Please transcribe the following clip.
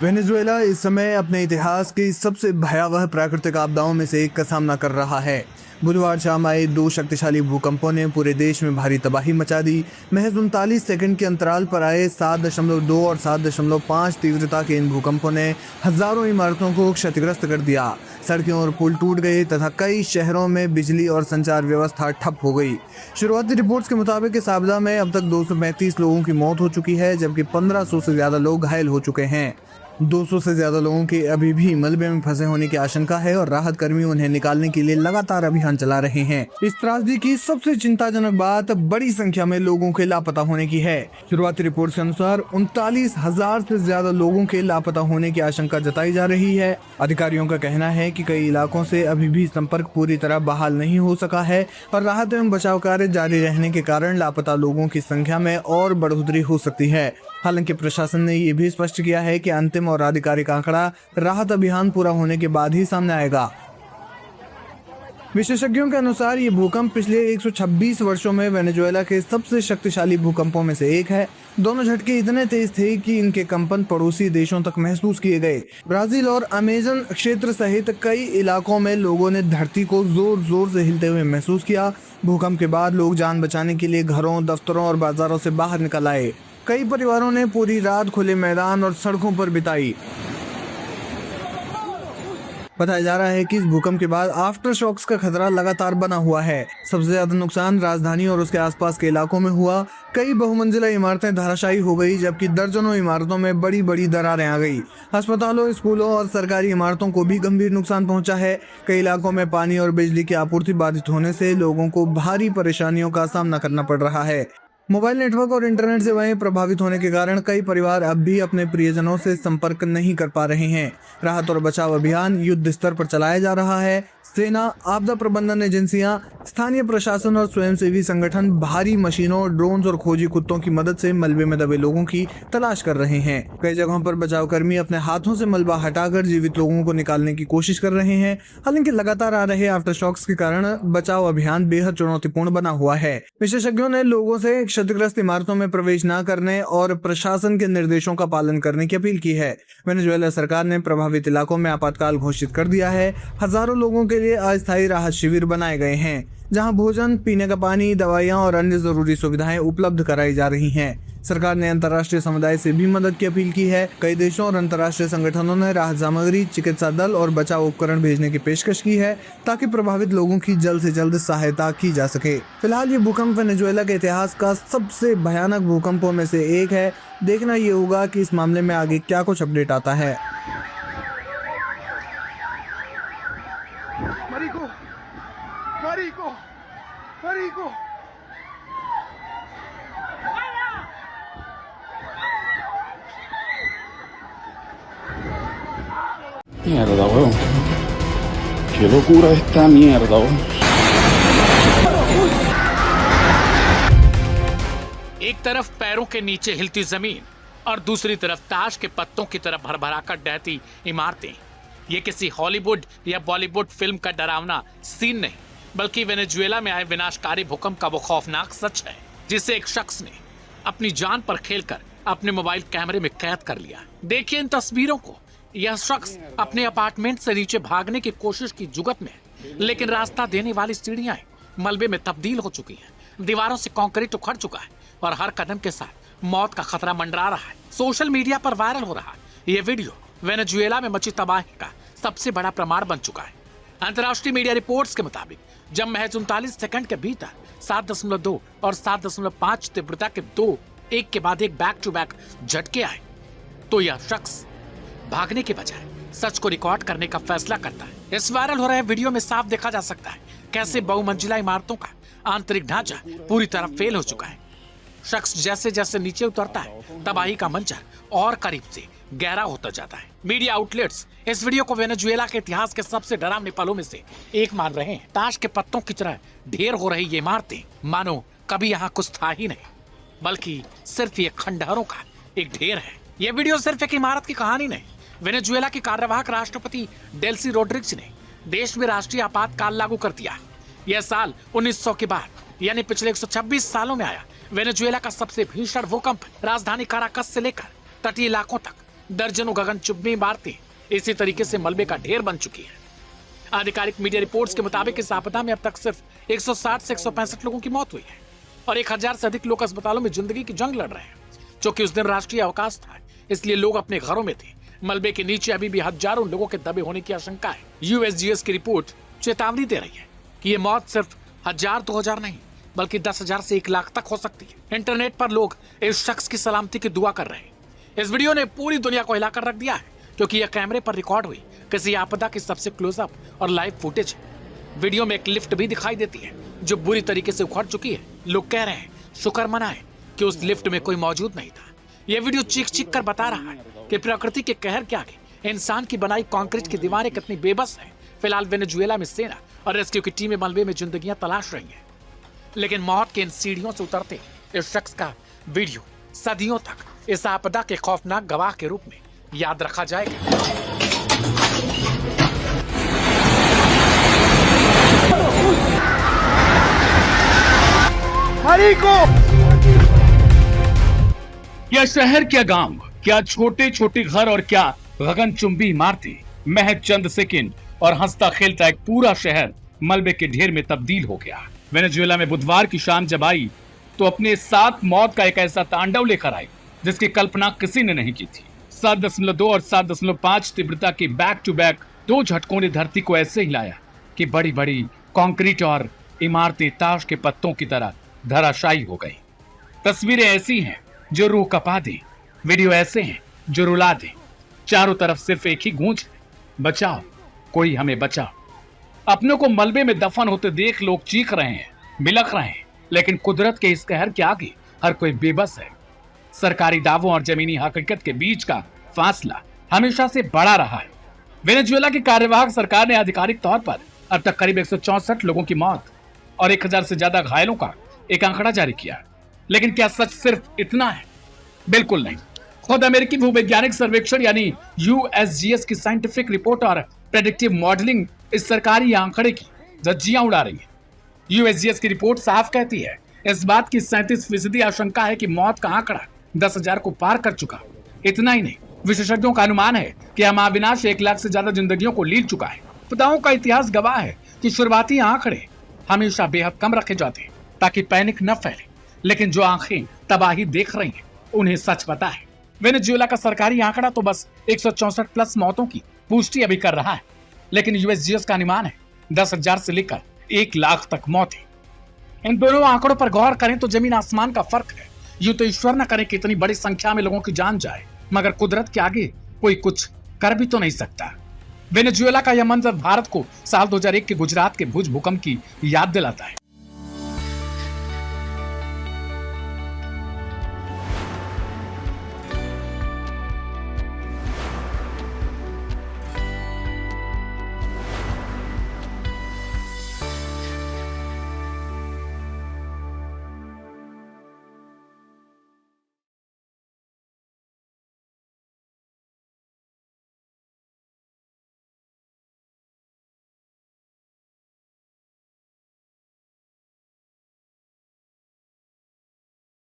Venezuela इस समय अपने इतिहास की सबसे भयावह प्राकृतिक आपदाओं में से एक का सामना कर रहा है। बुधवार शाम आए दो शक्तिशाली भूकंपों ने पूरे देश में भारी तबाही मचा दी। महज 39 सेकंड के अंतराल पर आए 7.2 और 7.5 तीव्रता के इन भूकंपों ने हजारों इमारतों को क्षतिग्रस्त कर दिया। सड़कें और पुल टूट गए तथा कई शहरों में बिजली और संचार व्यवस्था ठप हो गई। शुरुआती रिपोर्ट्स के मुताबिक इस आपदा में अब तक 235 लोगों की मौत हो चुकी है, जबकि 1500 से ज्यादा लोग घायल हो चुके हैं। 200 से ज्यादा लोगों के अभी भी मलबे में फंसे होने की आशंका है और राहत कर्मी उन्हें निकालने के लिए लगातार अभियान चला रहे हैं। इस त्रासदी की सबसे चिंताजनक बात बड़ी संख्या में लोगों के लापता होने की है। शुरुआती रिपोर्ट के अनुसार 39,000 से ज्यादा लोगों के लापता होने की आशंका जताई जा रही है। अधिकारियों का कहना है कि कई इलाकों से अभी भी संपर्क पूरी तरह बहाल नहीं हो सका है और राहत एवं बचाव कार्य जारी रहने के कारण लापता लोगों की संख्या में और बढ़ोतरी हो सकती है। हालांकि प्रशासन ने ये भी स्पष्ट किया है कि अंतिम और आधिकारिक आंकड़ा राहत अभियान पूरा होने के बाद ही सामने आएगा। विशेषज्ञों के अनुसार ये भूकंप पिछले 126 वर्षों में वेनेजुएला के सबसे शक्तिशाली भूकंपों में से एक है। दोनों झटके इतने तेज थे कि इनके कंपन पड़ोसी देशों तक महसूस किए गए। ब्राजील और अमेजन क्षेत्र सहित कई इलाकों में लोगों ने धरती को जोर जोर से हिलते हुए महसूस किया। भूकंप के बाद लोग जान बचाने के लिए घरों, दफ्तरों और बाजारों से बाहर निकल आए। कई परिवारों ने पूरी रात खुले मैदान और सड़कों पर बिताई। बताया जा रहा है कि इस भूकंप के बाद आफ्टर शॉक्स का खतरा लगातार बना हुआ है। सबसे ज्यादा नुकसान राजधानी और उसके आसपास के इलाकों में हुआ। कई बहुमंजिला इमारतें धराशायी हो गई, जबकि दर्जनों इमारतों में बड़ी बड़ी दरारें आ गई। अस्पतालों, स्कूलों और सरकारी इमारतों को भी गंभीर नुकसान पहुंचा है। कई इलाकों में पानी और बिजली की आपूर्ति बाधित होने से लोगों को भारी परेशानियों का सामना करना पड़ रहा है। मोबाइल नेटवर्क और इंटरनेट सेवाएं प्रभावित होने के कारण कई परिवार अब भी अपने प्रियजनों से संपर्क नहीं कर पा रहे हैं। राहत और बचाव अभियान युद्ध स्तर पर चलाया जा रहा है। सेना, आपदा प्रबंधन एजेंसियां, स्थानीय प्रशासन और स्वयंसेवी संगठन भारी मशीनों, ड्रोन्स और खोजी कुत्तों की मदद से मलबे में दबे लोगों की तलाश कर रहे हैं। कई जगहों पर बचाव कर्मी अपने हाथों से मलबा हटाकर जीवित लोगों को निकालने की कोशिश कर रहे हैं। हालांकि लगातार आ रहे आफ्टर शॉक्स के कारण बचाव अभियान बेहद चुनौतीपूर्ण बना हुआ है। विशेषज्ञों ने लोगों से क्षतिग्रस्त इमारतों में प्रवेश न करने और प्रशासन के निर्देशों का पालन करने की अपील की है। वेनेजुएला सरकार ने प्रभावित इलाकों में आपातकाल घोषित कर दिया है। हजारों लोगों के लिए अस्थायी राहत शिविर बनाए गए हैं, जहां भोजन, पीने का पानी, दवाइयां और अन्य जरूरी सुविधाएं उपलब्ध कराई जा रही हैं। सरकार ने अंतर्राष्ट्रीय समुदाय से भी मदद की अपील की है। कई देशों और अंतर्राष्ट्रीय संगठनों ने राहत सामग्री, चिकित्सा दल और बचाव उपकरण भेजने की पेशकश की है, ताकि प्रभावित लोगों की जल्द से जल्द सहायता की जा सके। फिलहाल ये भूकंप वेनेजुएला के इतिहास का सबसे भयानक भूकंपों में से एक है। देखना ये होगा कि इस मामले में आगे क्या कुछ अपडेट आता है। Marico, Marico, Marico. Mierda, weón. Qué locura esta mierda, weón. एक तरफ पैरों के नीचे हिलती जमीन और दूसरी तरफ ताश के पत्तों की तरफ भरभराकर डहती इमारतें। ये किसी हॉलीवुड या बॉलीवुड फिल्म का डरावना सीन नहीं, बल्कि वेनेजुएला में आए विनाशकारी भूकंप का वो खौफनाक सच है, जिसे एक शख्स ने अपनी जान पर खेलकर अपने मोबाइल कैमरे में कैद कर लिया। देखिए इन तस्वीरों को। यह शख्स अपने अपार्टमेंट से नीचे भागने की कोशिश की जुगत में है, लेकिन रास्ता देने वाली सीढ़ियां मलबे में तब्दील हो चुकी हैं। दीवारों से कंक्रीट उखड़ चुका है और हर कदम के साथ मौत का खतरा मंडरा रहा है। सोशल मीडिया पर वायरल हो रहा है ये वीडियो वेनेजुएला में मची तबाही का सबसे बड़ा प्रमाण बन चुका है। अंतर्राष्ट्रीय मीडिया रिपोर्ट्स के मुताबिक जब महज 39 सेकंड के भीतर 7.2 और 7.5 तीव्रता के दो एक के बाद एक बैक टू बैक झटके आए, तो यह शख्स भागने के बजाय सच को रिकॉर्ड करने का फैसला करता है। इस वायरल हो रहे वीडियो में साफ देखा जा सकता है कैसे बहुमंजिला इमारतों का आंतरिक ढांचा पूरी तरह फेल हो चुका है। शख्स जैसे जैसे नीचे उतरता है, तबाही का मंजर और करीब से गहरा होता जाता है। मीडिया आउटलेट्स इस वीडियो को वेनेजुएला के इतिहास के सबसे डरावने पलों में से एक मान रहे हैं। ताश के पत्तों की तरह ढेर हो रही ये इमारतें मानो कभी यहाँ कुछ था ही नहीं, बल्कि सिर्फ ये खंडहरों का एक ढेर है। ये वीडियो सिर्फ एक इमारत की कहानी नहीं। वेनेजुएला के कार्यवाहक राष्ट्रपति डेल्सी रोड्रिग्स ने देश में राष्ट्रीय आपातकाल लागू कर दिया। यह साल 1900 के बाद यानी पिछले 126 सालों में आया वेनेजुएला का सबसे भीषण भूकंप। राजधानी काराकस से लेकर तटीय इलाकों तक दर्जनों गगनचुंबी इमारतें इसी तरीके से मलबे का ढेर बन चुकी है। आधिकारिक मीडिया रिपोर्ट्स के मुताबिक इस आपदा में अब तक सिर्फ 160 से 165 लोगों की मौत हुई है और 1000 से अधिक लोग अस्पतालों में जिंदगी की जंग लड़ रहे हैं। क्योंकि उस दिन राष्ट्रीय अवकाश था, इसलिए लोग अपने घरों में थे। मलबे के नीचे अभी भी हजारों लोगों के दबे होने की आशंका है। यूएसजीएस की रिपोर्ट चेतावनी दे रही है कि ये मौत सिर्फ 1000-2000 नहीं बल्कि 10,000 से 1 लाख तक हो सकती है। इंटरनेट पर लोग इस शख्स की सलामती की दुआ कर रहे हैं। इस वीडियो ने पूरी दुनिया को हिलाकर रख दिया है क्योंकि यह कैमरे पर रिकॉर्ड हुई किसी आपदा की सबसे क्लोजअप और लाइव फुटेज है। वीडियो में एक लिफ्ट भी दिखाई देती है जो बुरी तरीके से उखड़ चुकी है। लोग कह रहे हैं शुक्र मनाएं कि उस लिफ्ट में कोई मौजूद नहीं था। यह वीडियो चीख चीख कर बता रहा है कि प्रकृति के कहर के आगे इंसान की बनाई कंक्रीट की दीवारें कितनी बेबस हैं। फिलहाल वेनेजुएला में सेना और रेस्क्यू की टीमें मलबे में जिंदगियां तलाश रही हैं, लेकिन मौत के इन सीढ़ियों से उतरते इस शख्स का वीडियो सदियों तक इस आपदा के खौफनाक गवाह के रूप में याद रखा जाएगा। क्या शहर, क्या गांव, क्या छोटे छोटे घर और क्या गगनचुंबी इमारतें, महज चंद सेकंड और हंसता खेलता एक पूरा शहर मलबे के ढेर में तब्दील हो गया। वेनेजुएला में बुधवार की शाम जब आई तो अपने साथ मौत का एक ऐसा तांडव लेकर आई जिसकी कल्पना किसी ने नहीं की थी। 7.2 और 7.5 तीव्रता की बैक टू बैक 2 झटकों ने धरती को ऐसे हिलाया कि बड़ी बड़ी कंक्रीट और इमारतें ताश के पत्तों की तरह धराशायी हो गई। तस्वीरें ऐसी हैं जो रूह कपा दे, वीडियो ऐसे हैं जो रुला दे। चारों तरफ सिर्फ एक ही गूंज, बचाओ, कोई हमें बचाओ। अपनों को मलबे में दफन होते देख लोग चीख रहे हैं, बिलख रहे हैं, लेकिन कुदरत के इस कहर के आगे हर कोई बेबस है। सरकारी दावों और जमीनी हकीकत के बीच का फासला हमेशा से बड़ा रहा है। वेनेजुएला की कार्यवाहक सरकार ने आधिकारिक तौर पर अब तक करीब 164 लोगों की मौत और 1000 से ज्यादा घायलों का एक आंकड़ा जारी किया। लेकिन क्या सच सिर्फ इतना है? बिल्कुल नहीं। खुद अमेरिकी भूवैज्ञानिक सर्वेक्षण यानी यूएसजीएस की साइंटिफिक रिपोर्ट और प्रेडिक्टिव मॉडलिंग इस सरकारी आंकड़े की धज्जियां उड़ा रही है। यूएसजीएस की रिपोर्ट साफ कहती है इस बात की 37% आशंका है कि मौत का आंकड़ा 10,000 को पार कर चुका। इतना ही नहीं, विशेषज्ञों का अनुमान है कि यह महाविनाश 1 लाख से ज्यादा जिंदगियों को लील चुका है। आपदाओं का इतिहास गवाह है कि शुरुआती आंकड़े हमेशा बेहद कम रखे जाते हैं ताकि पैनिक न फैले, लेकिन जो आंखें तबाही देख रही हैं उन्हें सच पता है। वेनेजुएला का सरकारी आंकड़ा तो बस 164 प्लस मौतों की पुष्टि अभी कर रहा है, लेकिन यूएसजीएस का अनुमान है 10,000 से लेकर 1 लाख तक मौतें। इन दोनों आंकड़ों पर गौर करें तो जमीन आसमान का फर्क है। यूं तो ईश्वर न करे कि इतनी बड़ी संख्या में लोगों की जान जाए, मगर कुदरत के आगे कोई कुछ कर भी तो नहीं सकता। वेनेजुएला का यह मंजर भारत को साल 2001 के गुजरात के भुज भूकंप की याद दिलाता है।